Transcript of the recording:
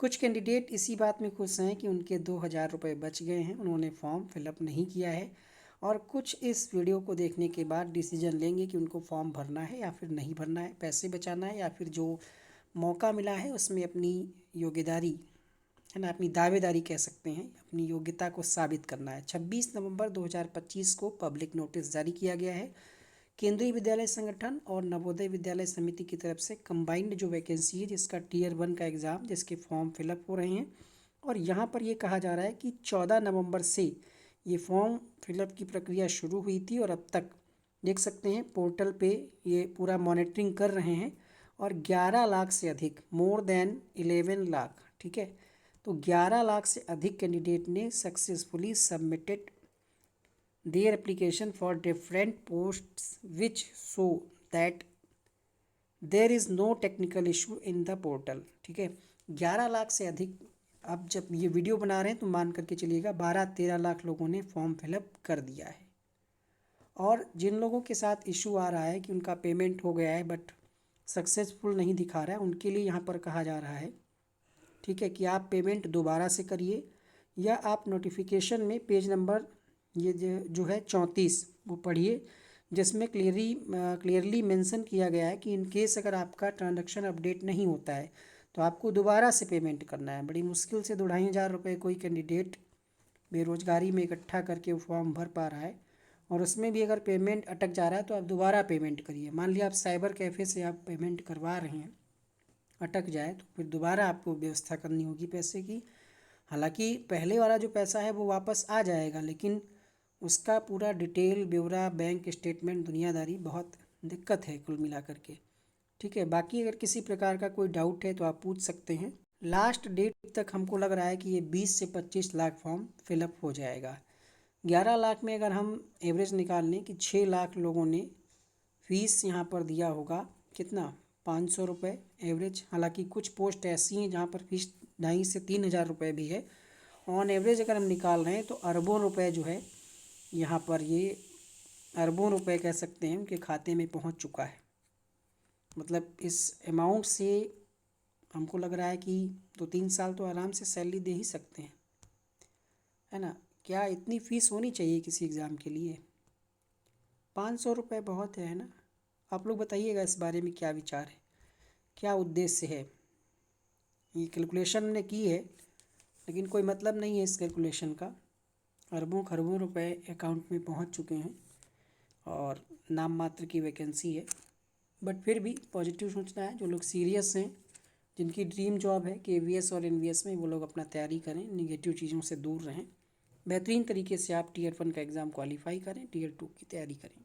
कुछ कैंडिडेट इसी बात में खुश हैं कि उनके 2,000 रुपये बच गए हैं, उन्होंने फॉर्म फिलअप नहीं किया है। और कुछ इस वीडियो को देखने के बाद डिसीजन लेंगे कि उनको फॉर्म भरना है या फिर नहीं भरना है, पैसे बचाना है या फिर जो मौका मिला है उसमें अपनी योग्यदारी है ना, अपनी दावेदारी कह सकते हैं, अपनी योग्यता को साबित करना है। 26 नवंबर 2025 को पब्लिक नोटिस जारी किया गया है। केंद्रीय विद्यालय संगठन और नवोदय विद्यालय समिति की तरफ से कंबाइंड जो वैकेंसी है, जिसका टियर 1 का एग्ज़ाम, जिसके फॉर्म फिलअप हो रहे हैं। और यहाँ पर ये कहा जा रहा है कि 14 नवंबर से ये फॉर्म फिलअप की प्रक्रिया शुरू हुई थी और अब तक देख सकते हैं पोर्टल पे ये पूरा मॉनिटरिंग कर रहे हैं। और 11 लाख से अधिक, मोर देन 11 लाख, ठीक है, तो 11 लाख से अधिक कैंडिडेट ने successfully submitted their application for different posts which show that there is no technical issue in the portal. ठीक है, 11 लाख से अधिक, अब जब ये वीडियो बना रहे हैं तो मान करके चलिएगा 12-13 लाख लोगों ने फॉर्म फिलअप कर दिया है। और जिन लोगों के साथ इशू आ रहा है कि उनका पेमेंट हो गया है बट सक्सेसफुल नहीं दिखा रहा है, उनके लिए यहाँ पर कहा जा रहा है, ठीक है, कि आप पेमेंट दोबारा से करिए, या आप नोटिफिकेशन में पेज नंबर ये जो है 34 वो पढ़िए, जिसमें क्लियरली मेंशन किया गया है कि इन केस अगर आपका ट्रांजैक्शन अपडेट नहीं होता है तो आपको दोबारा से पेमेंट करना है। बड़ी मुश्किल से 2,500 रुपये कोई कैंडिडेट बेरोजगारी में इकट्ठा करके वो फॉर्म भर पा रहा है, और उसमें भी अगर पेमेंट अटक जा रहा है तो आप दोबारा पेमेंट करिए। मान लिया आप साइबर कैफ़े से आप पेमेंट करवा रहे हैं, अटक जाए तो फिर दोबारा आपको व्यवस्था करनी होगी पैसे की। हालांकि पहले वाला जो पैसा है वो वापस आ जाएगा, लेकिन उसका पूरा डिटेल ब्यौरा, बैंक स्टेटमेंट, दुनियादारी, बहुत दिक्कत है कुल मिला करके। ठीक है, बाकी अगर किसी प्रकार का कोई डाउट है तो आप पूछ सकते हैं। लास्ट डेट तक हमको लग रहा है कि ये 20 से 25 लाख फॉर्म फिलअप हो जाएगा। 11 लाख में अगर हम एवरेज निकाल लें कि 6 लाख लोगों ने फीस यहाँ पर दिया होगा, कितना, 500 रुपये एवरेज। हालांकि कुछ पोस्ट ऐसी हैं जहाँ पर फीस 2,500 से 3,000 रुपये भी है। ऑन एवरेज अगर हम निकाल रहे हैं तो अरबों रुपए जो है यहाँ पर, ये अरबों रुपए कह सकते हैं उनके खाते में पहुँच चुका है। मतलब इस अमाउंट से हमको लग रहा है कि 2-3 साल तो आराम से सैलरी दे ही सकते हैं, है ना। क्या इतनी फ़ीस होनी चाहिए किसी एग्ज़ाम के लिए? 500 रुपये बहुत है ना। आप लोग बताइएगा इस बारे में क्या विचार है, क्या उद्देश्य है। ये कैलकुलेशन हमने की है लेकिन कोई मतलब नहीं है इस कैलकुलेशन का। अरबों खरबों रुपए अकाउंट में पहुंच चुके हैं और नाम मात्र की वैकेंसी है। बट फिर भी पॉजिटिव सोचना है। जो लोग सीरियस हैं, जिनकी ड्रीम जॉब है KVS और NVS में, वो लोग अपना तैयारी करें, निगेटिव चीज़ों से दूर रहें। बेहतरीन तरीके से आप टियर 1 का एग्ज़ाम क्वालिफाई करें, टियर 2 की तैयारी करें।